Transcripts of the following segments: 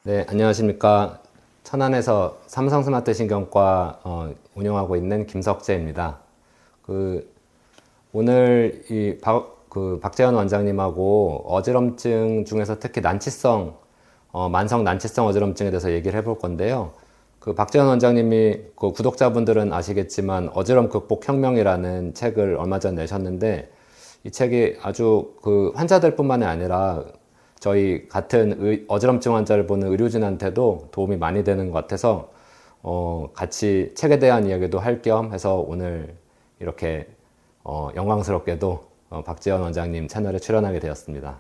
네, 안녕하십니까. 천안에서 삼성 스마트 신경과 운영하고 있는 김석재입니다. 그 오늘 박재현 원장님하고 어지럼증 중에서 특히 만성 난치성 어지럼증에 대해서 얘기를 해볼 건데요. 그 박재현 원장님이 그 구독자분들은 아시겠지만 어지럼 극복 혁명이라는 책을 얼마 전 내셨는데, 이 책이 아주 그 환자들뿐만이 아니라 저희 같은 어지럼증 환자를 보는 의료진한테도 도움이 많이 되는 것 같아서 같이 책에 대한 이야기도 할 겸 해서 오늘 이렇게 영광스럽게도 박지현 원장님 채널에 출연하게 되었습니다.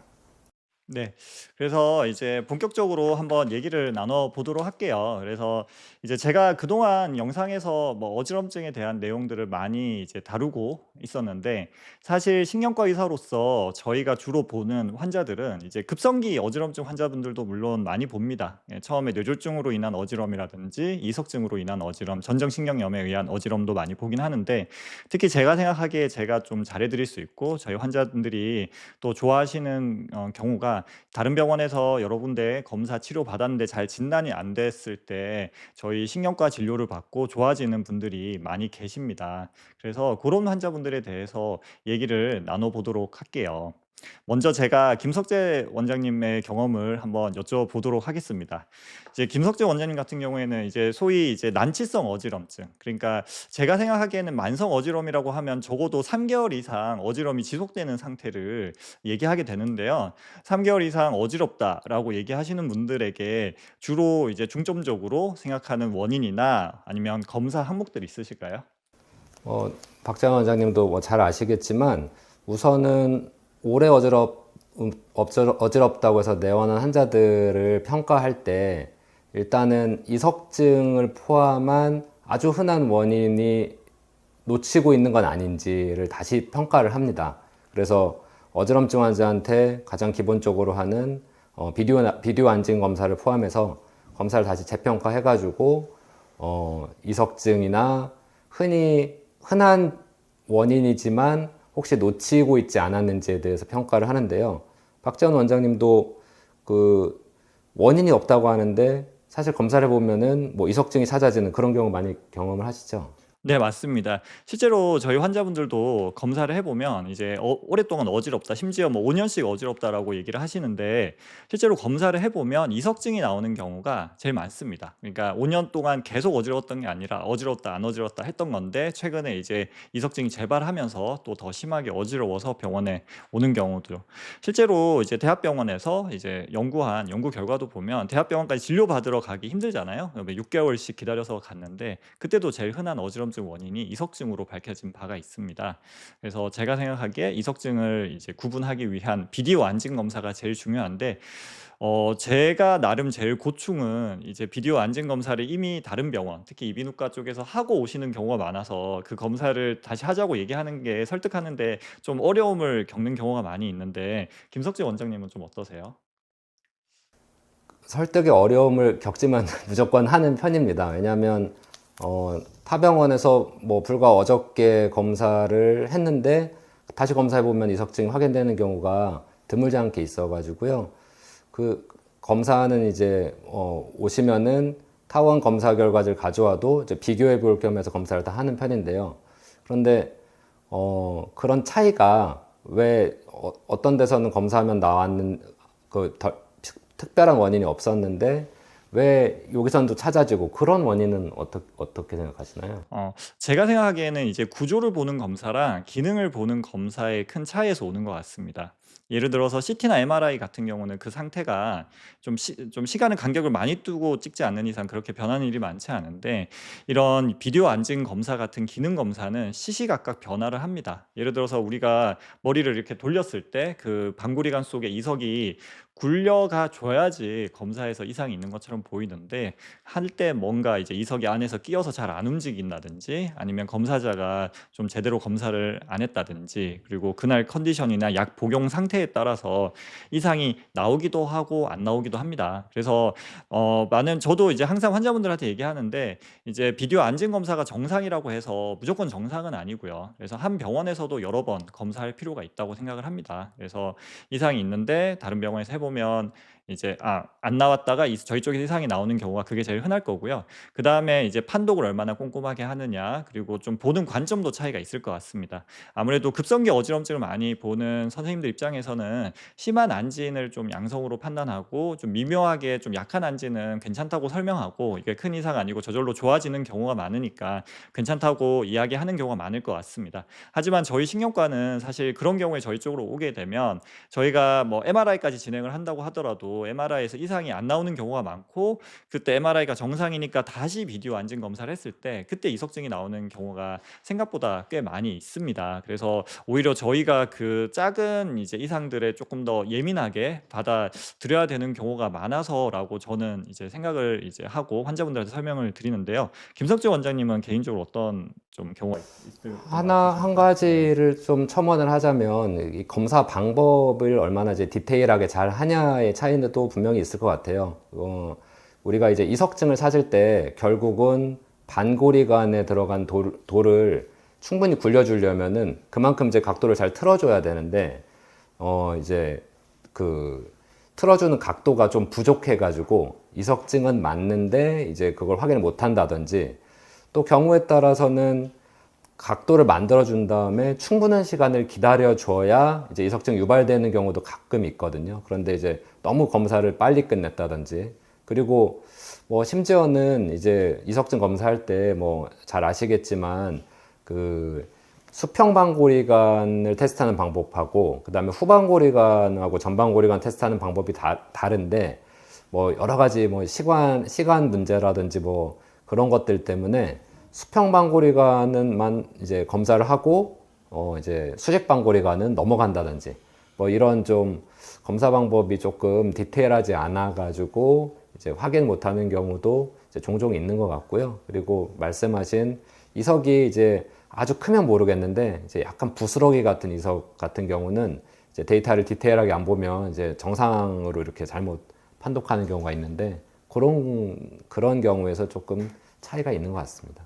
네. 그래서 이제 본격적으로 한번 얘기를 나눠 보도록 할게요. 그래서 이제 제가 그동안 영상에서 뭐 어지럼증에 대한 내용들을 많이 이제 다루고 있었는데, 사실 신경과 의사로서 저희가 주로 보는 환자들은 이제 급성기 어지럼증 환자분들도 물론 많이 봅니다. 처음에 뇌졸중으로 인한 어지럼이라든지 이석증으로 인한 어지럼, 전정신경염에 의한 어지럼도 많이 보긴 하는데, 특히 제가 생각하기에 제가 좀 잘해드릴 수 있고 저희 환자분들이 또 좋아하시는 경우가, 다른 병원에서 여러 군데 검사 치료 받았는데 잘 진단이 안 됐을 때 저희 신경과 진료를 받고 좋아지는 분들이 많이 계십니다. 그래서 그런 환자분들에 대해서 얘기를 나눠 보도록 할게요. 먼저 제가 김석재 원장님의 경험을 한번 여쭤보도록 하겠습니다. 이제 김석재 원장님 같은 경우에는 이제 소위 이제 난치성 어지럼증, 그러니까 제가 생각하기에는 만성 어지럼이라고 하면 적어도 3개월 이상 어지럼이 지속되는 상태를 얘기하게 되는데요. 3개월 이상 어지럽다라고 얘기하시는 분들에게 주로 이제 중점적으로 생각하는 원인이나 아니면 검사 항목들이 있으실까요? 박재현 원장님도 뭐 잘 아시겠지만, 우선은 오래 어지럽다고 해서 내원한 환자들을 평가할 때 일단은 이석증을 포함한 아주 흔한 원인이 놓치고 있는 건 아닌지를 다시 평가를 합니다. 그래서 어지럼증 환자한테 가장 기본적으로 하는 비디오 안진 검사를 포함해서 검사를 다시 재평가해가지고 이석증이나 흔한 원인이지만 혹시 놓치고 있지 않았는지에 대해서 평가를 하는데요. 박재원 원장님도 그 원인이 없다고 하는데 사실 검사를 해보면은 뭐 이석증이 찾아지는 그런 경우 많이 경험을 하시죠? 네, 맞습니다. 실제로 저희 환자분들도 검사를 해보면 이제 오랫동안 어지럽다, 심지어 뭐 5년씩 어지럽다라고 얘기를 하시는데, 실제로 검사를 해보면 이석증이 나오는 경우가 제일 많습니다. 그러니까 5년 동안 계속 어지러웠던 게 아니라 어지럽다, 안 어지럽다 했던 건데, 최근에 이제 이석증이 재발하면서 또 더 심하게 어지러워서 병원에 오는 경우도, 실제로 이제 대학병원에서 이제 연구 결과도 보면 대학병원까지 진료받으러 가기 힘들잖아요. 6개월씩 기다려서 갔는데, 그때도 제일 흔한 어지럼증 원인이 이석증으로 밝혀진 바가 있습니다. 그래서 제가 생각하기에 이석증을 이제 구분하기 위한 비디오 안진 검사가 제일 중요한데, 제가 나름 제일 고충은 이제 비디오 안진 검사를 이미 다른 병원, 특히 이비인후과 쪽에서 하고 오시는 경우가 많아서 그 검사를 다시 하자고 얘기하는 게 설득하는데 좀 어려움을 겪는 경우가 많이 있는데, 김석재 원장님은 좀 어떠세요? 설득의 어려움을 겪지만 무조건 하는 편입니다. 왜냐하면 타 병원에서 뭐 불과 어저께 검사를 했는데 다시 검사해 보면 이석증이 확인되는 경우가 드물지 않게 있어가지고요. 그 검사는 이제 오시면은 타원 검사 결과를 가져와도 이제 비교해 볼 겸해서 검사를 다 하는 편인데요. 그런데 그런 차이가 왜 어떤 데서는 검사하면 나왔는 특별한 원인이 없었는데 왜 여기서는 또 찾아지고, 그런 원인은 어떻게 생각하시나요? 제가 생각하기에는 이제 구조를 보는 검사랑 기능을 보는 검사의 큰 차이에서 오는 것 같습니다. 예를 들어서 CT나 MRI 같은 경우는 그 상태가 좀 시간을 간격을 많이 두고 찍지 않는 이상 그렇게 변하는 일이 많지 않은데, 이런 비디오 안진 검사 같은 기능 검사는 시시각각 변화를 합니다. 예를 들어서 우리가 머리를 이렇게 돌렸을 때 그 방구리관 속에 이석이 굴려가 줘야지 검사에서 이상이 있는 것처럼 보이는데, 할 때 뭔가 이제 이석이 안에서 끼어서 잘 안 움직인다든지, 아니면 검사자가 좀 제대로 검사를 안 했다든지, 그리고 그날 컨디션이나 약 복용 상태에 따라서 이상이 나오기도 하고 안 나오기도 합니다. 그래서 많은 저도 이제 항상 환자분들한테 얘기하는데, 이제 비디오 안진 검사가 정상이라고 해서 무조건 정상은 아니고요. 그래서 한 병원에서도 여러 번 검사할 필요가 있다고 생각을 합니다. 그래서 이상이 있는데 다른 병원에서 해보면 이제 안 나왔다가 저희 쪽에 이상이 나오는 경우가 그게 제일 흔할 거고요. 그다음에 이제 판독을 얼마나 꼼꼼하게 하느냐, 그리고 좀 보는 관점도 차이가 있을 것 같습니다. 아무래도 급성기 어지럼증을 많이 보는 선생님들 입장에서는 심한 안진을 좀 양성으로 판단하고 좀 미묘하게 좀 약한 안진은 괜찮다고 설명하고, 이게 큰 이상 아니고 저절로 좋아지는 경우가 많으니까 괜찮다고 이야기하는 경우가 많을 것 같습니다. 하지만 저희 신경과는 사실 그런 경우에 저희 쪽으로 오게 되면 저희가 뭐 MRI까지 진행을 한다고 하더라도 MRI에서 이상이 안 나오는 경우가 많고, 그때 MRI가 정상이니까 다시 비디오 안진 검사를 했을 때 그때 이석증이 나오는 경우가 생각보다 꽤 많이 있습니다. 그래서 오히려 저희가 그 작은 이제 이상들에 조금 더 예민하게 받아들여야 되는 경우가 많아서라고 저는 이제 생각을 이제 하고 환자분들한테 설명을 드리는데요. 김석재 원장님은 개인적으로 어떤 좀 경우가 있을 것 한 같으십니까? 가지를 좀 첨언을 하자면 이 검사 방법을 얼마나 이제 디테일하게 잘 하냐의 차이도 분명히 있을 것 같아요. 우리가 이제 이석증을 찾을 때 결국은 반고리관에 들어간 돌을 충분히 굴려주려면은 그만큼 이제 각도를 잘 틀어줘야 되는데, 이제 그 틀어주는 각도가 좀 부족해가지고 이석증은 맞는데 이제 그걸 확인을 못 한다든지, 또 경우에 따라서는 각도를 만들어 준 다음에 충분한 시간을 기다려 줘야 이제 이석증 유발되는 경우도 가끔 있거든요. 그런데 이제 너무 검사를 빨리 끝냈다든지, 그리고 뭐 심지어는 이제 이석증 검사할 때 뭐 잘 아시겠지만 그 수평방고리관을 테스트하는 방법하고 그다음에 후방고리관하고 전방고리관 테스트하는 방법이 다른데, 뭐 여러 가지 뭐 시간 문제라든지 뭐 그런 것들 때문에 수평방고리관은만 이제 검사를 하고 이제 수직방고리관은 넘어간다든지, 뭐 이런 좀 검사 방법이 조금 디테일하지 않아 가지고 이제 확인 못하는 경우도 이제 종종 있는 것 같고요. 그리고 말씀하신 이석이 이제 아주 크면 모르겠는데 이제 약간 부스러기 같은 이석 같은 경우는 이제 데이터를 디테일하게 안 보면 이제 정상으로 이렇게 잘못 판독하는 경우가 있는데, 그런 경우에서 조금 차이가 있는 것 같습니다.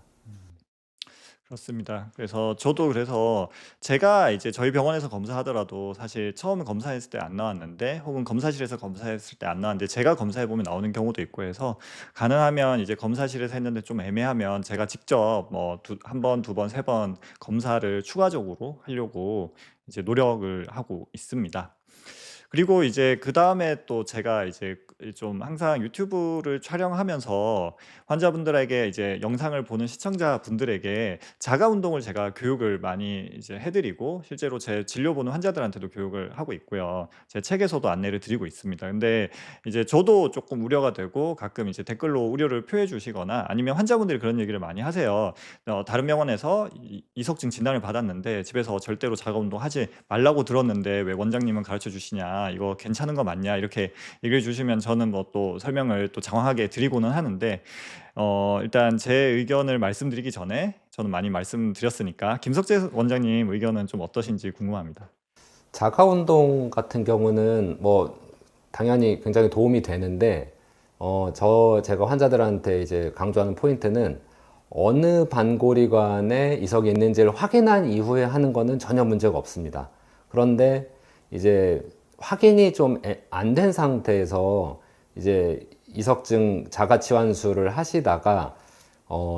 그렇습니다. 그래서 제가 이제 저희 병원에서 검사하더라도 사실 처음 검사했을 때 안 나왔는데, 혹은 검사실에서 검사했을 때 안 나왔는데 제가 검사해 보면 나오는 경우도 있고 해서, 가능하면 이제 검사실에서 했는데 좀 애매하면 제가 직접 뭐 한 번, 두 번, 세 번 검사를 추가적으로 하려고 이제 노력을 하고 있습니다. 그리고 이제 그다음에 또 제가 이제 좀 항상 유튜브를 촬영하면서 환자분들에게 이제 영상을 보는 시청자분들에게 자가 운동을 제가 교육을 많이 이제 해드리고, 실제로 제 진료 보는 환자들한테도 교육을 하고 있고요. 제 책에서도 안내를 드리고 있습니다. 근데 이제 저도 조금 우려가 되고, 가끔 이제 댓글로 우려를 표해 주시거나 아니면 환자분들이 그런 얘기를 많이 하세요. 다른 병원에서 이석증 진단을 받았는데 집에서 절대로 자가 운동하지 말라고 들었는데 왜 원장님은 가르쳐 주시냐, 이거 괜찮은 거 맞냐, 이렇게 얘기해 주시면 저는 뭐 또 설명을 또 장황하게 드리고는 하는데, 일단 제 의견을 말씀드리기 전에 저는 많이 말씀드렸으니까 김석재 원장님 의견은 좀 어떠신지 궁금합니다. 자가 운동 같은 경우는 뭐 당연히 굉장히 도움이 되는데, 제가 환자들한테 이제 강조하는 포인트는 어느 반고리관에 이석이 있는지를 확인한 이후에 하는 거는 전혀 문제가 없습니다. 그런데 이제 확인이 좀 안 된 상태에서 이제 이석증 자가 치환술을 하시다가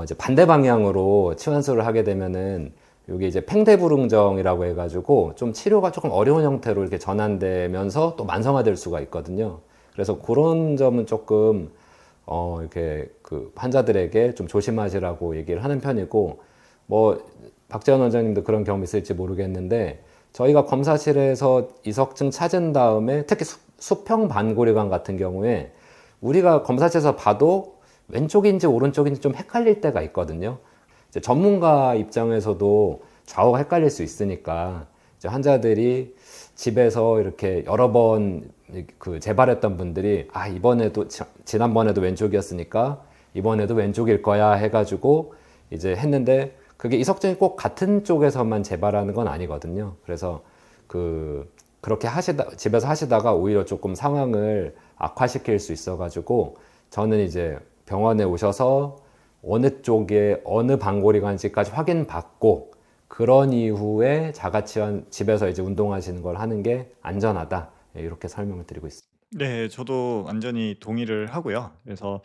이제 반대 방향으로 치환술을 하게 되면은 여기 이제 팽대불응정이라고 해가지고 좀 치료가 조금 어려운 형태로 이렇게 전환되면서 또 만성화될 수가 있거든요. 그래서 그런 점은 조금 이렇게 그 환자들에게 좀 조심하시라고 얘기를 하는 편이고, 뭐 박재원 원장님도 그런 경험 있을지 모르겠는데 저희가 검사실에서 이석증 찾은 다음에 특히 수평 반고리관 같은 경우에 우리가 검사실에서 봐도 왼쪽인지 오른쪽인지 좀 헷갈릴 때가 있거든요. 이제 전문가 입장에서도 좌우가 헷갈릴 수 있으니까 이제 환자들이 집에서 이렇게 여러 번 그 재발했던 분들이 이번에도 지난번에도 왼쪽이었으니까 이번에도 왼쪽일 거야 해가지고 이제 했는데, 그게 이석증이 꼭 같은 쪽에서만 재발하는 건 아니거든요. 그래서 그렇게 집에서 하시다가 오히려 조금 상황을 악화시킬 수 있어가지고 저는 이제 병원에 오셔서 어느 쪽에 어느 반고리관인지까지 확인받고 그런 이후에 자가치환 집에서 이제 운동하시는 걸 하는 게 안전하다, 이렇게 설명을 드리고 있습니다. 네. 저도 완전히 동의를 하고요. 그래서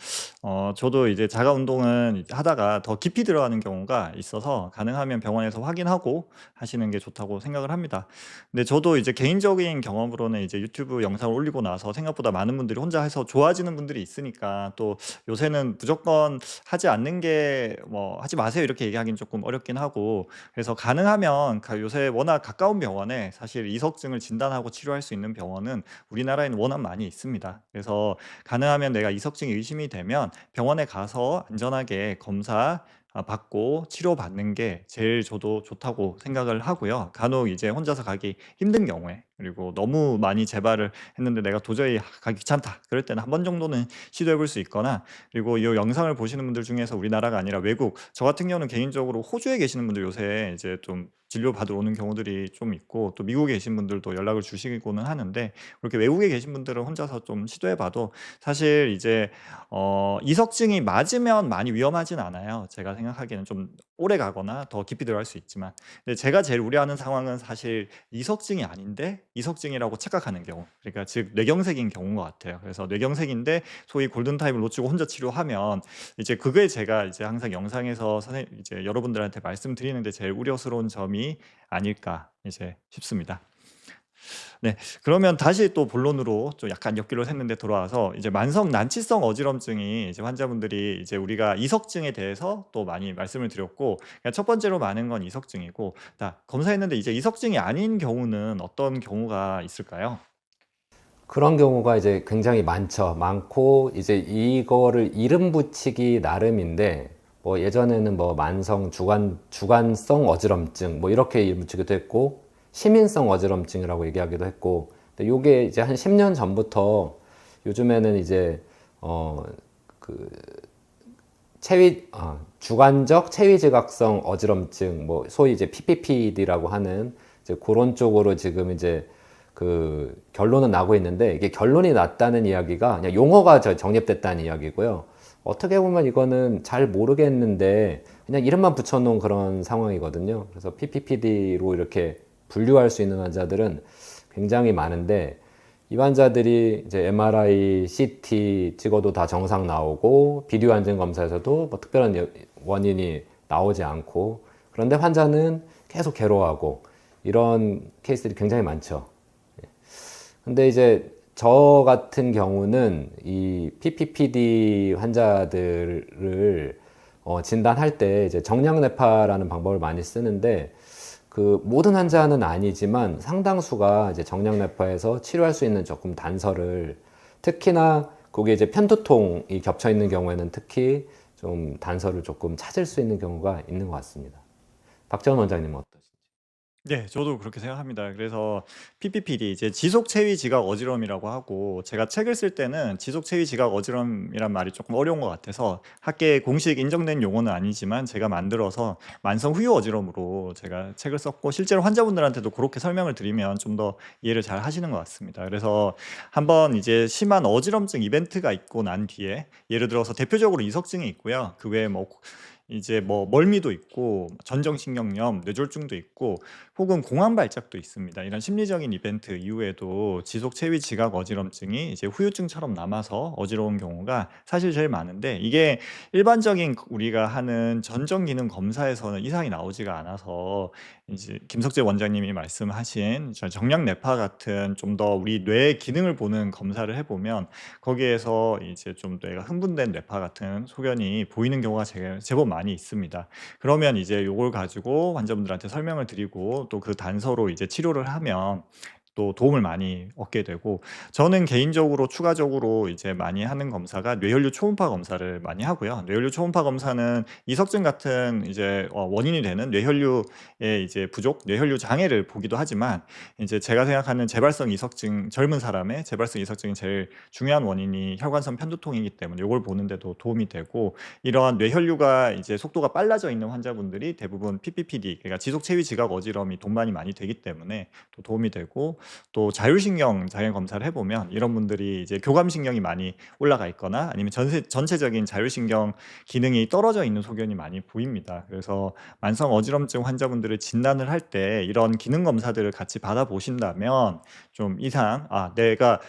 저도 이제 자가 운동은 이제 하다가 더 깊이 들어가는 경우가 있어서 가능하면 병원에서 확인하고 하시는 게 좋다고 생각을 합니다. 근데 저도 이제 개인적인 경험으로는 이제 유튜브 영상을 올리고 나서 생각보다 많은 분들이 혼자 해서 좋아지는 분들이 있으니까, 또 요새는 무조건 하지 않는 게 뭐 "하지 마세요." 이렇게 얘기하기는 조금 어렵긴 하고, 그래서 가능하면 요새 워낙 가까운 병원에 사실 이석증을 진단하고 치료할 수 있는 병원은 우리나라에는 워낙 많이 있습니다. 그래서 가능하면 내가 이석증이 의심이 되면 병원에 가서 안전하게 검사 받고 치료받는 게 제일 저도 좋다고 생각을 하고요. 간혹 이제 혼자서 가기 힘든 경우에, 그리고 너무 많이 재발을 했는데 내가 도저히 가기 귀찮다, 그럴 때는 한 번 정도는 시도해 볼 수 있거나, 그리고 이 영상을 보시는 분들 중에서 우리나라가 아니라 외국, 저 같은 경우는 개인적으로 호주에 계시는 분들 요새 이제 좀 진료 받으러 오는 경우들이 좀 있고, 또 미국에 계신 분들도 연락을 주시고는 하는데, 그렇게 외국에 계신 분들은 혼자서 좀 시도해 봐도 사실 이제 이석증이 맞으면 많이 위험하진 않아요. 제가 생각하기에는 좀 오래 가거나 더 깊이 들어갈 수 있지만. 근데 제가 제일 우려하는 상황은 사실 이석증이 아닌데 이석증이라고 착각하는 경우. 그러니까 즉 뇌경색인 경우인 것 같아요. 그래서 뇌경색인데 소위 골든타임을 놓치고 혼자 치료하면, 이제 그게 제가 이제 항상 영상에서 선생님 이제 여러분들한테 말씀드리는데 제일 우려스러운 점이 아닐까 이제 싶습니다. 네. 그러면 다시 또 본론으로 좀 약간 옆길로 샜는데 돌아와서, 이제 만성 난치성 어지럼증이 이제 환자분들이 이제 우리가 이석증에 대해서 또 많이 말씀을 드렸고, 그러니까 첫 번째로 많은 건 이석증이고, 자, 검사했는데 이제 이석증이 아닌 경우는 어떤 경우가 있을까요? 그런 경우가 이제 굉장히 많죠. 많고, 이제 이거를 이름 붙이기 나름인데, 뭐 예전에는 뭐 만성 주관성 어지럼증, 뭐 이렇게 이름 붙이기도 했고, 시민성 어지럼증이라고 얘기하기도 했고, 근데 요게 이제 한 10년 전부터 요즘에는 이제, 그, 주관적 체위지각성 어지럼증, 뭐 소위 이제 PPPD라고 하는 이제 그런 쪽으로 지금 이제 그 결론은 나고 있는데, 이게 결론이 났다는 이야기가 그냥 용어가 정립됐다는 이야기고요. 어떻게 보면 이거는 잘 모르겠는데 그냥 이름만 붙여놓은 그런 상황이거든요. 그래서 PPPD로 이렇게 분류할 수 있는 환자들은 굉장히 많은데, 이 환자들이 이제 MRI, CT 찍어도 다 정상 나오고 비디오 환증 검사에서도 뭐 특별한 원인이 나오지 않고, 그런데 환자는 계속 괴로워하고 이런 케이스들이 굉장히 많죠. 근데 이제 저 같은 경우는 이 PPPD 환자들을 진단할 때 이제 정량내파라는 방법을 많이 쓰는데, 그 모든 환자는 아니지만 상당수가 이제 정량내파에서 치료할 수 있는 조금 단서를, 특히나 그게 이제 편두통이 겹쳐 있는 경우에는 특히 좀 단서를 조금 찾을 수 있는 경우가 있는 것 같습니다. 박재원 원장님은 어떠신지? 네. 저도 그렇게 생각합니다. 그래서 PPPD 이제 지속 체위 지각 어지럼이라고 하고, 제가 책을 쓸 때는 지속 체위 지각 어지럼이란 말이 조금 어려운 것 같아서 학계에 공식 인정된 용어는 아니지만 제가 만들어서 만성 후유 어지럼으로 제가 책을 썼고, 실제로 환자분들한테도 그렇게 설명을 드리면 좀 더 이해를 잘 하시는 것 같습니다. 그래서 한번 이제 심한 어지럼증 이벤트가 있고 난 뒤에, 예를 들어서 대표적으로 이석증이 있고요. 그 외에 뭐 이제 뭐 멀미도 있고 전정신경염, 뇌졸중도 있고, 혹은 공황 발작도 있습니다. 이런 심리적인 이벤트 이후에도 지속 체위 지각 어지럼증이 이제 후유증처럼 남아서 어지러운 경우가 사실 제일 많은데, 이게 일반적인 우리가 하는 전정 기능 검사에서는 이상이 나오지가 않아서, 이제 김석재 원장님이 말씀하신 정량 뇌파 같은 좀 더 우리 뇌의 기능을 보는 검사를 해보면, 거기에서 이제 좀 뇌가 흥분된 뇌파 같은 소견이 보이는 경우가 제법 많이 있습니다. 그러면 이제 요걸 가지고 환자분들한테 설명을 드리고 또 그 단서로 이제 치료를 하면 또 도움을 많이 얻게 되고, 저는 개인적으로 추가적으로 이제 많이 하는 검사가 뇌혈류 초음파 검사를 많이 하고요. 뇌혈류 초음파 검사는 이석증 같은 이제 원인이 되는 뇌혈류의 이제 부족, 뇌혈류 장애를 보기도 하지만, 이제 제가 생각하는 재발성 이석증, 젊은 사람의 재발성 이석증이 제일 중요한 원인이 혈관성 편두통이기 때문에 이걸 보는데도 도움이 되고, 이러한 뇌혈류가 이제 속도가 빨라져 있는 환자분들이 대부분 PPPD, 그러니까 지속 체위 지각 어지럼이 동반이 많이 되기 때문에 또 도움이 되고, 또 자율신경 장애 검사를 해보면 이런 분들이 이제 교감신경이 많이 올라가 있거나 아니면 전체적인 자율신경 기능이 떨어져 있는 소견이 많이 보입니다. 그래서 만성 어지럼증 환자분들을 진단을 할 때 이런 기능 검사들을 같이 받아보신다면 좀 이상, 내가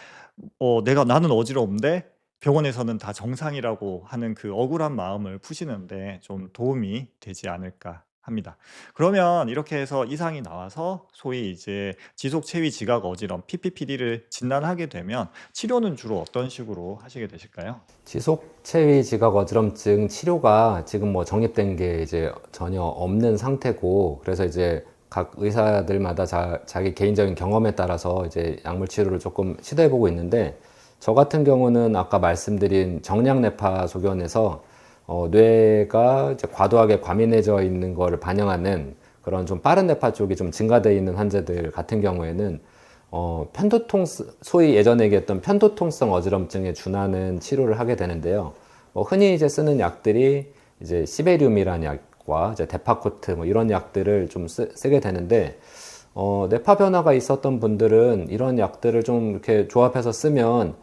나는 어지러운데 병원에서는 다 정상이라고 하는 그 억울한 마음을 푸시는데 좀 도움이 되지 않을까 합니다. 그러면 이렇게 해서 이상이 나와서 소위 이제 지속 체위 지각 어지럼 PPPD를 진단하게 되면 치료는 주로 어떤 식으로 하시게 되실까요? 지속 체위 지각 어지럼증 치료가 지금 뭐 정립된 게 이제 전혀 없는 상태고, 그래서 이제 각 의사들마다 자기 개인적인 경험에 따라서 이제 약물 치료를 조금 시도해보고 있는데, 저 같은 경우는 아까 말씀드린 정량 뇌파 소견에서 뇌가 이제 과도하게 과민해져 있는 거를 반영하는 그런 좀 빠른 뇌파 쪽이 좀 증가되어 있는 환자들 같은 경우에는 소위 예전에 얘기했던 편도통성 어지럼증에 준하는 치료를 하게 되는데요. 흔히 이제 쓰는 약들이 이제 시베리움이라는 약과 이제 데파코트 뭐 이런 약들을 좀 쓰게 되는데, 뇌파 변화가 있었던 분들은 이런 약들을 좀 이렇게 조합해서 쓰면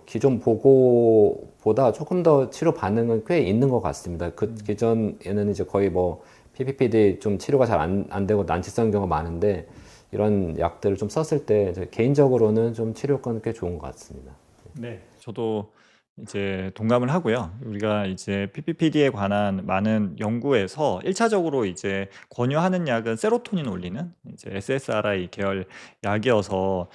기존 보고보다 조금 더 치료 반응은 꽤 있는 것 같습니다. 그 기존에는 이제 거의 뭐 PPPD 좀 치료가 잘 안 되고 난치성 경우가 많은데, 이런 약들을 좀 썼을 때 개인적으로는 좀 치료 효과는 꽤 좋은 것 같습니다. 네, 저도 이제 동감을 하고요. 우리가 이제 PPPD에 관한 많은 연구에서 1차적으로 이제 권유하는 약은 세로토닌 올리는 이제 SSRI 계열 약이어서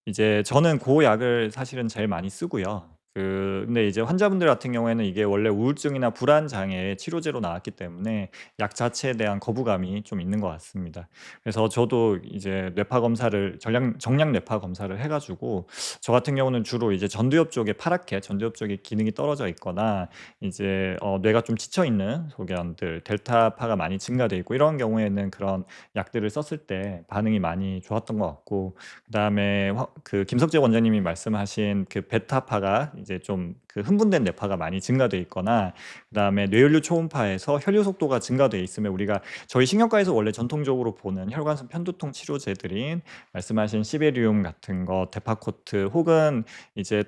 이제 저는 그 약을 사실은 제일 많이 쓰고요. 근데 이제 환자분들 같은 경우에는 이게 원래 우울증이나 불안 장애의 치료제로 나왔기 때문에 약 자체에 대한 거부감이 좀 있는 것 같습니다. 그래서 저도 이제 뇌파 검사를 정량 뇌파 검사를 해가지고 저 같은 경우는 주로 이제 전두엽 쪽에 파랗게 전두엽 쪽에 기능이 떨어져 있거나 이제 뇌가 좀 지쳐 있는 소견들, 델타파가 많이 증가돼 있고 이런 경우에는 그런 약들을 썼을 때 반응이 많이 좋았던 것 같고, 그다음에 그 김석재 원장님이 말씀하신 그 베타파가 이제 좀 그 흥분된 뇌파가 많이 증가돼 있거나, 그다음에 뇌연료 초음파에서 혈류 속도가 증가돼 있으면 우리가 저희 신경과에서 원래 전통적으로 보는 혈관성 편두통 치료제들인 말씀하신 시베리움 같은 거, 데파코트 혹은 이제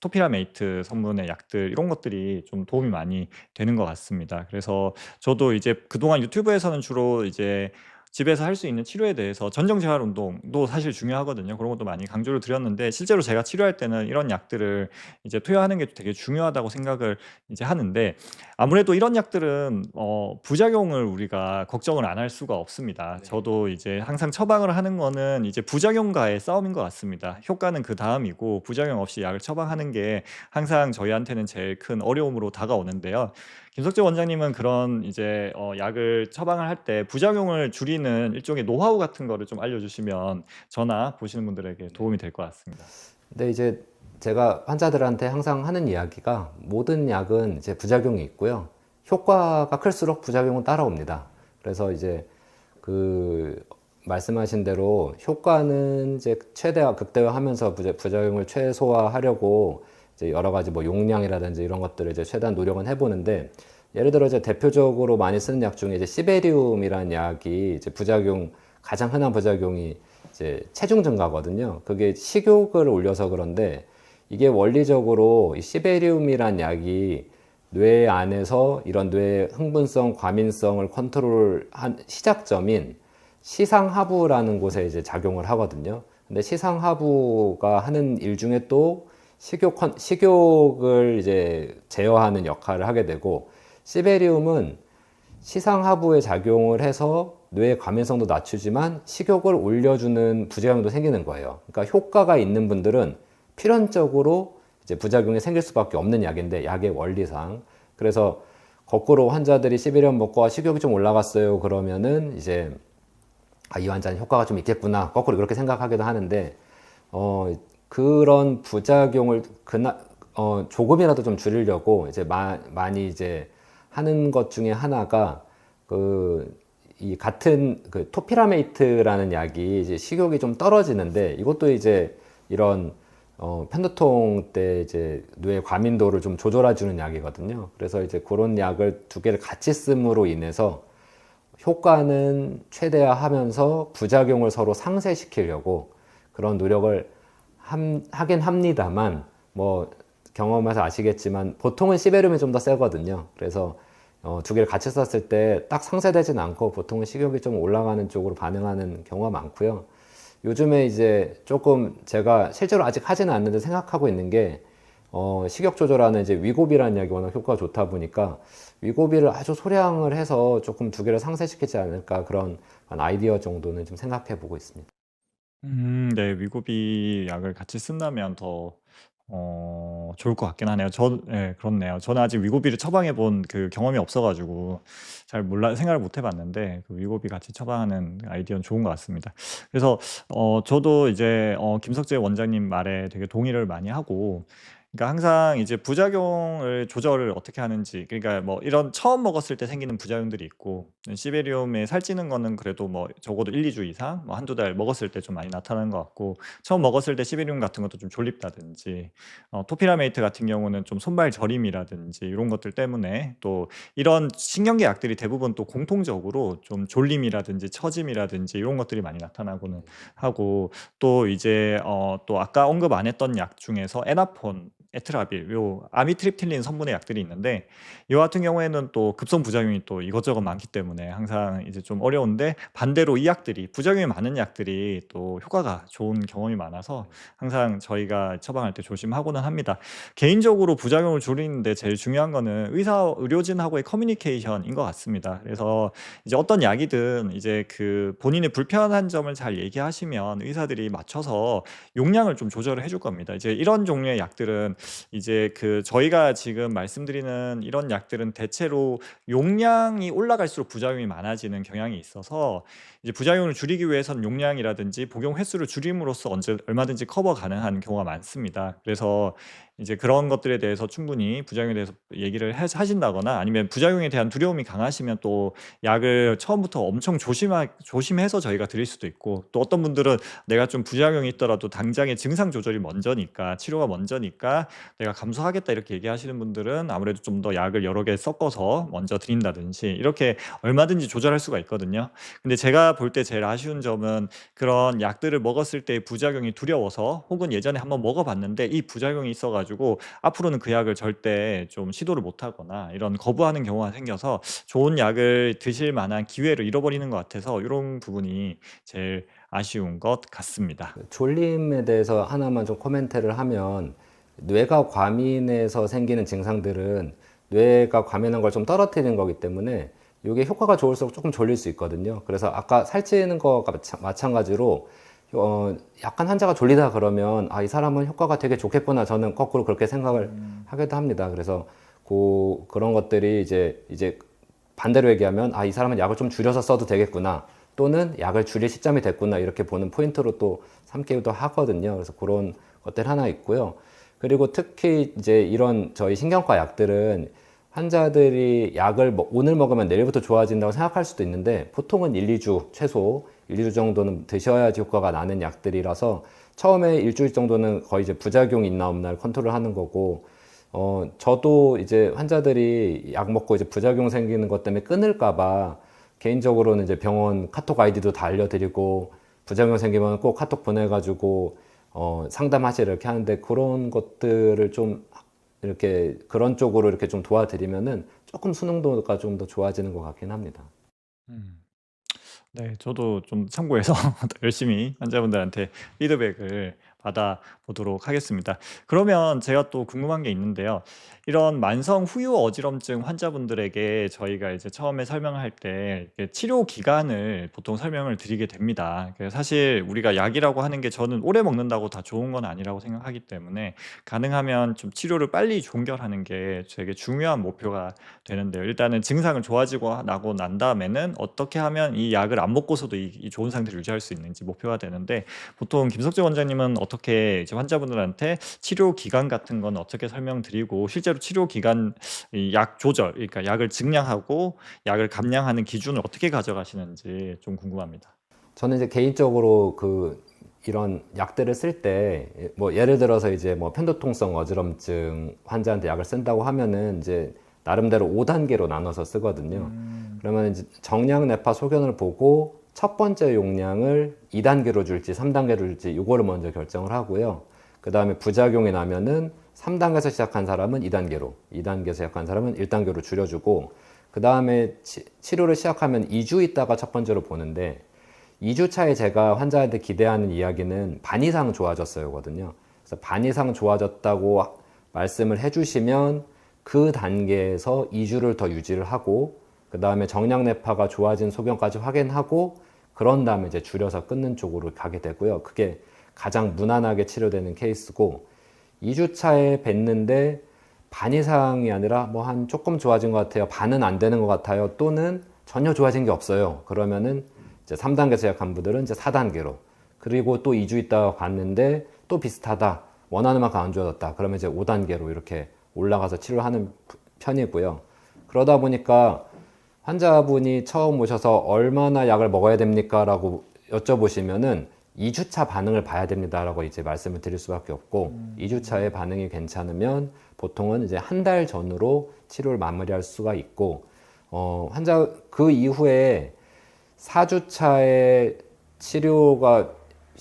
토피라메이트 성분의 약들 이런 것들이 좀 도움이 많이 되는 것 같습니다. 그래서 저도 이제 그동안 유튜브에서는 주로 이제 집에서 할 수 있는 치료에 대해서 전정 재활 운동도 사실 중요하거든요. 그런 것도 많이 강조를 드렸는데 실제로 제가 치료할 때는 이런 약들을 이제 투여하는 게 되게 중요하다고 생각을 이제 하는데, 아무래도 이런 약들은 부작용을 우리가 걱정을 안 할 수가 없습니다. 저도 이제 항상 처방을 하는 거는 이제 부작용과의 싸움인 것 같습니다. 효과는 그 다음이고 부작용 없이 약을 처방하는 게 항상 저희한테는 제일 큰 어려움으로 다가오는데요. 김석재 원장님은 그런 이제 약을 처방을 할 때 부작용을 줄이는 일종의 노하우 같은 거를 좀 알려주시면 저나 보시는 분들에게 도움이 될 것 같습니다. 근데 이제 제가 환자들한테 항상 하는 이야기가, 모든 약은 이제 부작용이 있고요. 효과가 클수록 부작용은 따라옵니다. 그래서 이제 그 말씀하신 대로 효과는 이제 최대화, 극대화하면서 부작용을 최소화하려고 이제 여러 가지 뭐 용량이라든지 이런 것들을 이제 최대한 노력은 해보는데, 예를 들어 이제 대표적으로 많이 쓰는 약 중에 이제 시베리움이라는 약이 이제 가장 흔한 부작용이 이제 체중 증가거든요. 그게 식욕을 올려서 그런데, 이게 원리적으로 이 시베리움이란 약이 뇌 안에서 이런 뇌 흥분성, 과민성을 컨트롤한 시작점인 시상하부라는 곳에 이제 작용을 하거든요. 근데 시상하부가 하는 일 중에 또 식욕을 이제 제어하는 역할을 하게 되고, 시베리움은 시상하부에 작용을 해서 뇌의 과민성도 낮추지만 식욕을 올려주는 부작용도 생기는 거예요. 그러니까 효과가 있는 분들은 필연적으로 이제 부작용이 생길 수밖에 없는 약인데, 약의 원리상. 그래서 거꾸로 환자들이 시베리움 먹고 식욕이 좀 올라갔어요 그러면은 이제 이 환자는 효과가 좀 있겠구나, 거꾸로 그렇게 생각하기도 하는데, 그런 부작용을 조금이라도 좀 줄이려고 이제 많이 이제 하는 것 중에 하나가 이 같은 그 토피라메이트라는 약이 이제 식욕이 좀 떨어지는데, 이것도 이제 이런 편두통 때 이제 뇌 과민도를 좀 조절해주는 약이거든요. 그래서 이제 그런 약을 두 개를 같이 씀으로 인해서 효과는 최대화하면서 부작용을 서로 상쇄시키려고 그런 노력을 하긴 합니다만, 뭐 경험해서 아시겠지만 보통은 시베리움이 좀 더 세거든요. 그래서 두 개를 같이 썼을 때 딱 상쇄되진 않고 보통은 식욕이 좀 올라가는 쪽으로 반응하는 경우가 많고요. 요즘에 이제 조금 제가 실제로 아직 하지는 않는데 생각하고 있는 게 식욕 조절하는 이제 위고비라는 약이 워낙 효과가 좋다 보니까 위고비를 아주 소량을 해서 조금 두 개를 상쇄시키지 않을까 그런 아이디어 정도는 좀 생각해 보고 있습니다. 네. 위고비 약을 같이 쓴다면 더 좋을 것 같긴 하네요. 예, 그렇네요. 저는 아직 위고비를 처방해 본 그 경험이 없어 가지고 잘 몰라 생각을 못 해 봤는데 그 위고비 같이 처방하는 아이디어는 좋은 것 같습니다. 그래서 저도 이제 김석재 원장님 말에 되게 동의를 많이 하고, 그러니까 항상 이제 부작용을 조절을 어떻게 하는지, 그러니까 뭐 이런 처음 먹었을 때 생기는 부작용들이 있고, 시베리움에 살찌는 거는 그래도 뭐 적어도 1-2주 이상 뭐 한두 달 먹었을 때 좀 많이 나타나는 것 같고, 처음 먹었을 때 시베리움 같은 것도 좀 졸립다든지, 토피라메이트 같은 경우는 좀 손발 저림이라든지 이런 것들 때문에, 또 이런 신경계 약들이 대부분 또 공통적으로 좀 졸림이라든지 처짐이라든지 이런 것들이 많이 나타나고는 하고, 또 이제 또 아까 언급 안 했던 약 중에서 에나폰, 에트라빌, 요 아미트립틸린 성분의 약들이 있는데, 이 같은 경우에는 또 급성 부작용이 또 이것저것 많기 때문에 항상 이제 좀 어려운데, 반대로 이 약들이 부작용이 많은 약들이 또 효과가 좋은 경험이 많아서 항상 저희가 처방할 때 조심하고는 합니다. 개인적으로 부작용을 줄이는데 제일 중요한 거는 의료진하고의 커뮤니케이션인 것 같습니다. 그래서 이제 어떤 약이든 이제 그 본인의 불편한 점을 잘 얘기하시면 의사들이 맞춰서 용량을 좀 조절을 해줄 겁니다. 이제 이런 종류의 약들은 이제 그 저희가 지금 말씀드리는 이런 약들은 대체로 용량이 올라갈수록 부작용이 많아지는 경향이 있어서, 이제 부작용을 줄이기 위해서는 용량이라든지 복용 횟수를 줄임으로써 언제 얼마든지 커버 가능한 경우가 많습니다. 그래서 이제 그런 것들에 대해서 충분히 부작용에 대해서 얘기를 하신다거나, 아니면 부작용에 대한 두려움이 강하시면 또 약을 처음부터 엄청 조심해서 저희가 드릴 수도 있고, 또 어떤 분들은 내가 좀 부작용이 있더라도 당장의 증상 조절이 먼저니까, 치료가 먼저니까 내가 감수하겠다 이렇게 얘기하시는 분들은 아무래도 좀 더 약을 여러 개 섞어서 먼저 드린다든지 이렇게 얼마든지 조절할 수가 있거든요. 근데 제가 볼 때 제일 아쉬운 점은, 그런 약들을 먹었을 때의 부작용이 두려워서, 혹은 예전에 한번 먹어봤는데 이 부작용이 있어가지고 앞으로는 그 약을 절대 좀 시도를 못하거나 이런 거부하는 경우가 생겨서 좋은 약을 드실 만한 기회를 잃어버리는 것 같아서, 이런 부분이 제일 아쉬운 것 같습니다. 졸림에 대해서 하나만 좀 코멘트를 하면 뇌가 과민해서 생기는 증상들은 뇌가 과민한 걸 좀 떨어뜨리는 거기 때문에 이게 효과가 좋을수록 조금 졸릴 수 있거든요. 그래서 아까 살찌는 거가 마찬가지로 약간 환자가 졸리다 그러면 이 사람은 효과가 되게 좋겠구나, 저는 거꾸로 그렇게 생각을 하기도 합니다. 그래서 그런 것들이 이제 반대로 얘기하면 이 사람은 약을 좀 줄여서 써도 되겠구나, 또는 약을 줄일 시점이 됐구나, 이렇게 보는 포인트로 또 삼기도 하거든요. 그래서 그런 것들 하나 있고요. 그리고 특히 이제 이런 저희 신경과 약들은 환자들이 약을 오늘 먹으면 내일부터 좋아진다고 생각할 수도 있는데, 보통은 1-2주, 최소 1-2주 정도는 드셔야지 효과가 나는 약들이라서 처음에 일주일 정도는 거의 이제 부작용이 있나 없나 컨트롤 하는 거고, 저도 이제 환자들이 약 먹고 이제 부작용 생기는 것 때문에 끊을까봐 개인적으로는 이제 병원 카톡 아이디도 다 알려드리고, 부작용 생기면 꼭 카톡 보내가지고 상담하시라 이렇게 하는데, 그런 것들을 좀 이렇게 그런 쪽으로 이렇게 좀 도와드리면은 조금 수능도가 좀 더 좋아지는 것 같긴 합니다. 음. 네, 저도 좀 참고해서 더 열심히 환자분들한테 피드백을 받아보도록 하겠습니다. 그러면 제가 또 궁금한 게 있는데요. 이런 만성 후유 어지럼증 환자분들에게 저희가 이제 처음에 설명할 때 이렇게 치료 기간을 보통 설명을 드리게 됩니다. 사실 우리가 약이라고 하는 게 저는 오래 먹는다고 다 좋은 건 아니라고 생각하기 때문에, 가능하면 좀 치료를 빨리 종결하는 게 되게 중요한 목표가 되는데요. 일단은 증상을 좋아지고 나고 난 다음에는 어떻게 하면 이 약을 안 먹고서도 이 좋은 상태를 유지할 수 있는지 목표가 되는데, 보통 김석재 원장님은 어떻게 이제 환자분들한테 치료 기간 같은 건 어떻게 설명드리고, 실제로 치료 기간 이 약 조절, 그러니까 약을 증량하고 약을 감량하는 기준을 어떻게 가져가시는지 좀 궁금합니다. 저는 이제 개인적으로 이런 약들을 쓸 때, 뭐 예를 들어서 이제 뭐 편도통성 어지럼증 환자한테 약을 쓴다고 하면은 이제 나름대로 5단계로 나눠서 쓰거든요. 그러면 이제 정량 뇌파 소견을 보고 첫 번째 용량을 2단계로 줄지 3단계로 줄지 이거를 먼저 결정을 하고요. 그 다음에 부작용이 나면은 3단계에서 시작한 사람은 2단계로, 2단계에서 시작한 사람은 1단계로 줄여주고, 그 다음에 치료를 시작하면 2주 있다가 첫 번째로 보는데, 2주 차에 제가 환자한테 기대하는 이야기는 반 이상 좋아졌어요거든요. 그래서 반 이상 좋아졌다고 말씀을 해주시면 그 단계에서 2주를 더 유지를 하고 그 다음에 정량 뇌파가 좋아진 소견까지 확인하고 그런 다음에 이제 줄여서 끊는 쪽으로 가게 되고요. 그게 가장 무난하게 치료되는 케이스고 2주 차에 뵀는데 반 이상이 아니라 뭐 한 조금 좋아진 것 같아요. 반은 안 되는 것 같아요. 또는 전혀 좋아진 게 없어요. 그러면은 이제 3단계 제약한 분들은 이제 4단계로 그리고 또 2주 있다가 봤는데 또 비슷하다. 원하는 만큼 안 좋아졌다. 그러면 이제 5단계로 이렇게 올라가서 치료하는 편이고요. 그러다 보니까 환자분이 처음 오셔서 얼마나 약을 먹어야 됩니까? 라고 여쭤보시면은 2주차 반응을 봐야 됩니다라고 이제 말씀을 드릴 수밖에 없고 2주차의 반응이 괜찮으면 보통은 이제 한 달 전으로 치료를 마무리할 수가 있고 환자 그 이후에 4주차의 치료가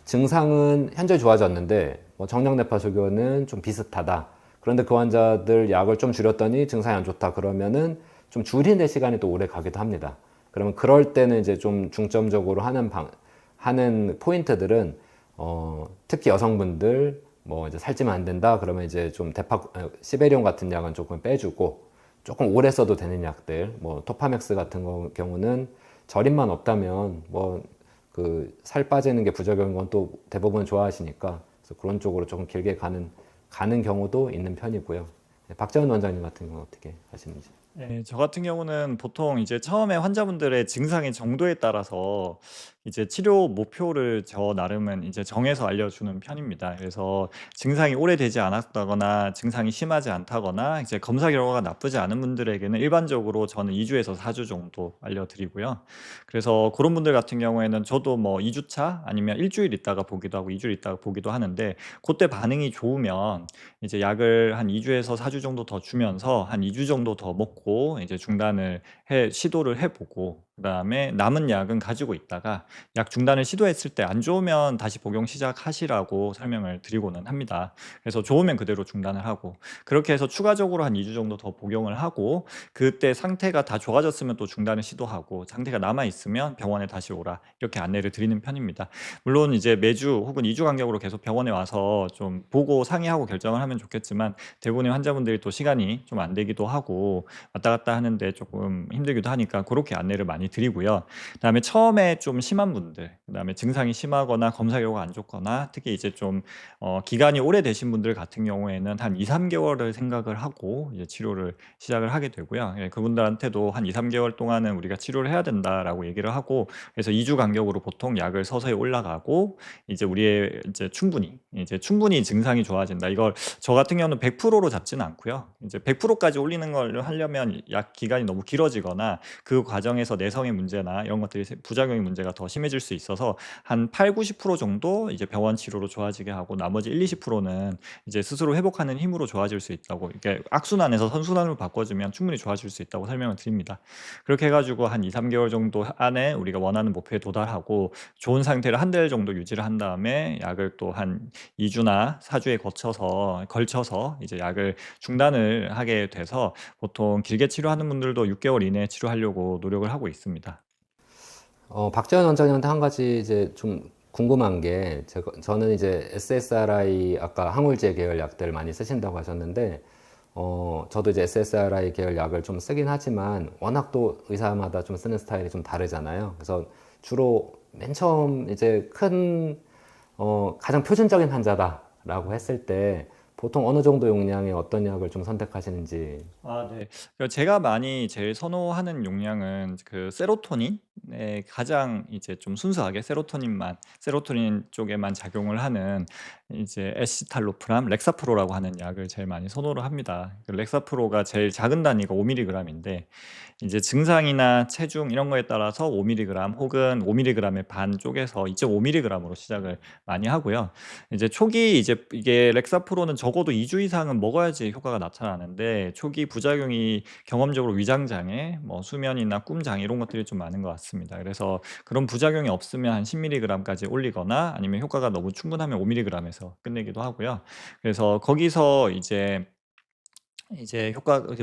증상은 현재 좋아졌는데 정량내파 소견은 좀 비슷하다. 그런데 그 환자들 약을 좀 줄였더니 증상이 안 좋다. 그러면은 좀 줄이는 시간이 또 오래 가기도 합니다. 그러면 그럴 때는 이제 좀 중점적으로 하는 포인트들은 특히 여성분들 뭐 이제 살찌면 안 된다. 그러면 이제 좀 시베리온 같은 약은 조금 빼주고 조금 오래 써도 되는 약들, 뭐 토파맥스 같은 경우는 저림만 없다면 뭐 그 살 빠지는 게 부작용인 건 또 대부분 좋아하시니까 그래서 그런 쪽으로 조금 길게 가는 경우도 있는 편이고요. 네, 박재원 원장님 같은 경우는 어떻게 하시는지? 네, 저 같은 경우는 보통 이제 처음에 환자분들의 증상의 정도에 따라서 이제 치료 목표를 저 나름은 이제 정해서 알려주는 편입니다. 그래서 증상이 오래되지 않았다거나 증상이 심하지 않다거나 이제 검사 결과가 나쁘지 않은 분들에게는 일반적으로 저는 2주에서 4주 정도 알려드리고요. 그래서 그런 분들 같은 경우에는 저도 뭐 2주차 아니면 일주일 있다가 보기도 하고 2주일 있다가 보기도 하는데 그때 반응이 좋으면 이제 약을 한 2주에서 4주 정도 더 주면서 한 2주 정도 더 먹고 이제 중단을 시도를 해보고 그다음에 남은 약은 가지고 있다가 약 중단을 시도했을 때 안 좋으면 다시 복용 시작하시라고 설명을 드리고는 합니다. 그래서 좋으면 그대로 중단을 하고 그렇게 해서 추가적으로 한 2주 정도 더 복용을 하고 그때 상태가 다 좋아졌으면 또 중단을 시도하고 상태가 남아 있으면 병원에 다시 오라 이렇게 안내를 드리는 편입니다. 물론 이제 매주 혹은 2주 간격으로 계속 병원에 와서 좀 보고 상의하고 결정을 하면 좋겠지만 대부분의 환자분들이 또 시간이 좀 안 되기도 하고 왔다 갔다 하는데 조금 힘들기도 하니까 그렇게 안내를 많이 드리고요. 그다음에 처음에 좀 심한 분들, 그다음에 증상이 심하거나 검사 결과가 안 좋거나 특히 이제 좀 기간이 오래되신 분들 같은 경우에는 한 2, 3개월을 생각을 하고 이제 치료를 시작을 하게 되고요. 예, 그분들한테도 한 2, 3개월 동안은 우리가 치료를 해야 된다라고 얘기를 하고 그래서 2주 간격으로 보통 약을 서서히 올라가고 이제 우리의 이제 충분히 증상이 좋아진다. 이걸 저 같은 경우는 100%로 잡지는 않고요. 이제 100%까지 올리는 걸 하려면 약 기간이 너무 길어지거나 그 과정에서 내성의 문제나 이런 것들이 부작용의 문제가 더 심해질 수 있어서 한 8, 90% 정도 이제 병원 치료로 좋아지게 하고 나머지 1, 20%는 이제 스스로 회복하는 힘으로 좋아질 수 있다고 이렇게 악순환에서 선순환으로 바꿔주면 충분히 좋아질 수 있다고 설명을 드립니다. 그렇게 해가지고 한 2, 3개월 정도 안에 우리가 원하는 목표에 도달하고 좋은 상태를 한 달 정도 유지를 한 다음에 약을 또 한 2주나 4주에 걸쳐서 이제 약을 중단을 하게 돼서 보통 길게 치료하는 분들도 6개월 이내에 치료하려고 노력을 하고 있습니다. 박재원 원장님한테 한 가지 이제 좀 궁금한 게 저는 이제 SSRI 아까 항울제 계열 약들 많이 쓰신다고 하셨는데 저도 이제 SSRI 계열 약을 좀 쓰긴 하지만 워낙 또 의사마다 좀 쓰는 스타일이 좀 다르잖아요. 그래서 주로 맨 처음 이제 가장 표준적인 환자다라고 했을 때 보통 어느 정도 용량의 어떤 약을 좀 선택하시는지. 네. 제가 많이 제일 선호하는 용량은 그 세로토닌에 가장 이제 좀 순수하게 세로토닌 쪽에만 작용을 하는 이제 에시탈로프람, 렉사프로라고 하는 약을 제일 많이 선호를 합니다. 그 렉사프로가 제일 작은 단위가 5mg인데 이제 증상이나 체중 이런 거에 따라서 5mg 혹은 5mg의 반 쪼개서 2.5mg으로 시작을 많이 하고요. 이제 초기 이제 이게 렉사프로는 적어도 2주 이상은 먹어야지 효과가 나타나는데 초기 부작용이 경험적으로 위장 장애, 뭐 수면이나 꿈 장애 이런 것들이 좀 많은 것 같습니다. 그래서 그런 부작용이 없으면 한 10mg까지 올리거나 아니면 효과가 너무 충분하면 5mg에서 끝내기도 하고요. 그래서 거기서 이제 이제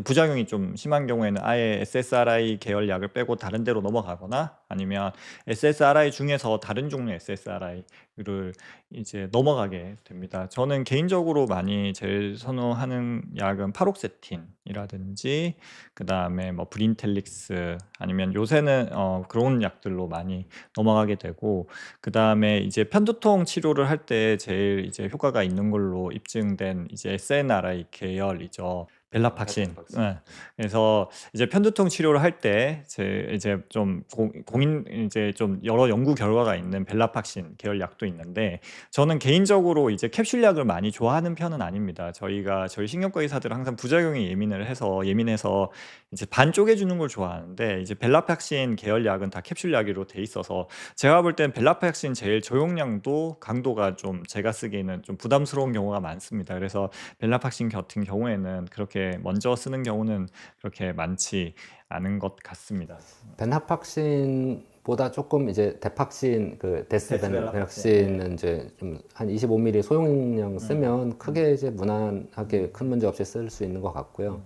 부작용이 좀 심한 경우에는 아예 SSRI 계열 약을 빼고 다른 데로 넘어가거나 아니면 SSRI 중에서 다른 종류의 SSRI를 이제 넘어가게 됩니다. 저는 개인적으로 많이 제일 선호하는 약은 파록세틴이라든지 그다음에 뭐 브린텔릭스 아니면 요새는 그런 약들로 많이 넘어가게 되고 그다음에 이제 편두통 치료를 할 때 제일 이제 효과가 있는 걸로 입증된 이제 SNRI 계열이죠. 벨라팍신. 예. 그래서 이제 편두통 치료를 할 때 제 이제 좀 공인 이제 좀 여러 연구 결과가 있는 벨라팍신 계열 약도 있는데 저는 개인적으로 이제 캡슐약을 많이 좋아하는 편은 아닙니다. 저희 신경과 의사들은 항상 부작용에 예민해서 이제 반 쪼개주는 걸 좋아하는데 이제 벨라팍신 계열 약은 다 캡슐약으로 돼 있어서 제가 볼 땐 벨라팍신 제일 저용량도 강도가 좀 제가 쓰기에는 좀 부담스러운 경우가 많습니다. 그래서 벨라팍신 같은 경우에는 그렇게 먼저 쓰는 경우는 그렇게 많지 않은 것 같습니다. 벤하팍신보다 조금 이제 데팍신 그 데스벨라팍신. 데스벤팍신은 이제 좀 한 25ml 소용량 쓰면 크게 이제 무난하게 큰 문제 없이 쓸 수 있는 것 같고요.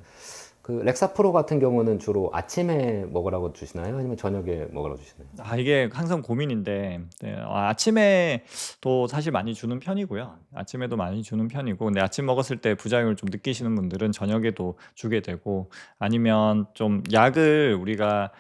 그 렉사프로 같은 경우는 주로 아침에 먹으라고 주시나요? 아니면 저녁에 먹으라고 주시나요? 이게 항상 고민인데 아침에도 사실 많이 주는 편이고요. 아침에도 많이 주는 편이고 근데 아침 먹었을 때 부작용을 좀 느끼시는 분들은 저녁에도 주게 되고 아니면 좀 약을 우리가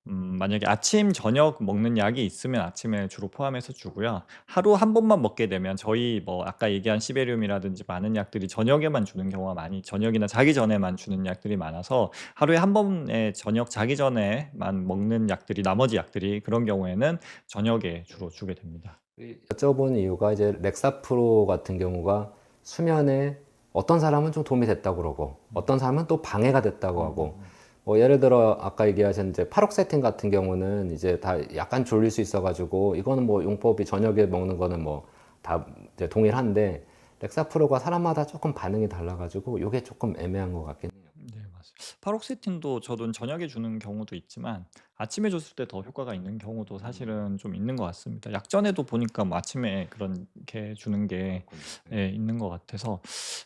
만약에 아침, 저녁 먹는 약이 있으면 아침에 주로 포함해서 주고요. 하루 한 번만 먹게 되면 저희 뭐 아까 얘기한 시베리움이라든지 많은 약들이 저녁에만 주는 경우가 저녁이나 자기 전에만 주는 약들이 많아서 하루에 한 번에 저녁 자기 전에만 먹는 약들이 나머지 약들이 그런 경우에는 저녁에 주로 주게 됩니다. 여쭤본 이유가 이제 렉사프로 같은 경우가 수면에 어떤 사람은 좀 도움이 됐다고 그러고 어떤 사람은 또 방해가 됐다고 하고 뭐 예를 들어 아까 얘기하신 이제 파록세틴 같은 경우는 이제 다 약간 졸릴 수 있어가지고 이거는 뭐 용법이 저녁에 먹는 거는 뭐 다 이제 동일한데 렉사프로가 사람마다 조금 반응이 달라가지고 이게 조금 애매한 것 같긴 해요. 네, 맞습니다. 파록세틴도 저도 저녁에 주는 경우도 있지만 아침에 줬을 때 더 효과가 있는 경우도 사실은 좀 있는 것 같습니다. 약전에도 보니까 뭐 아침에 그렇게 주는 게 있는 것 같아서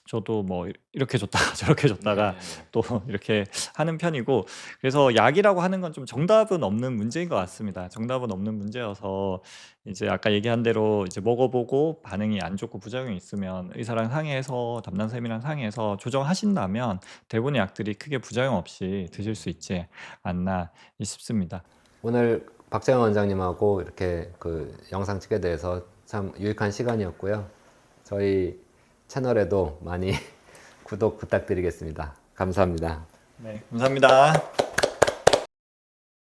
저도 뭐 이렇게 줬다가 저렇게 줬다가 또 이렇게 하는 편이고 그래서 약이라고 하는 건 좀 정답은 없는 문제인 것 같습니다. 정답은 없는 문제여서 이제 아까 얘기한 대로 이제 먹어보고 반응이 안 좋고 부작용이 있으면 의사랑 상의해서 담당 쌤이랑 상의해서 조정하신다면 대부분의 약들이 크게 부작용 없이 드실 수 있지 않나 싶습니다. 오늘 박재현 원장님하고 이렇게 그 영상 찍게 돼서 참 유익한 시간이었고요. 저희 채널에도 많이 구독 부탁드리겠습니다. 감사합니다. 네, 감사합니다.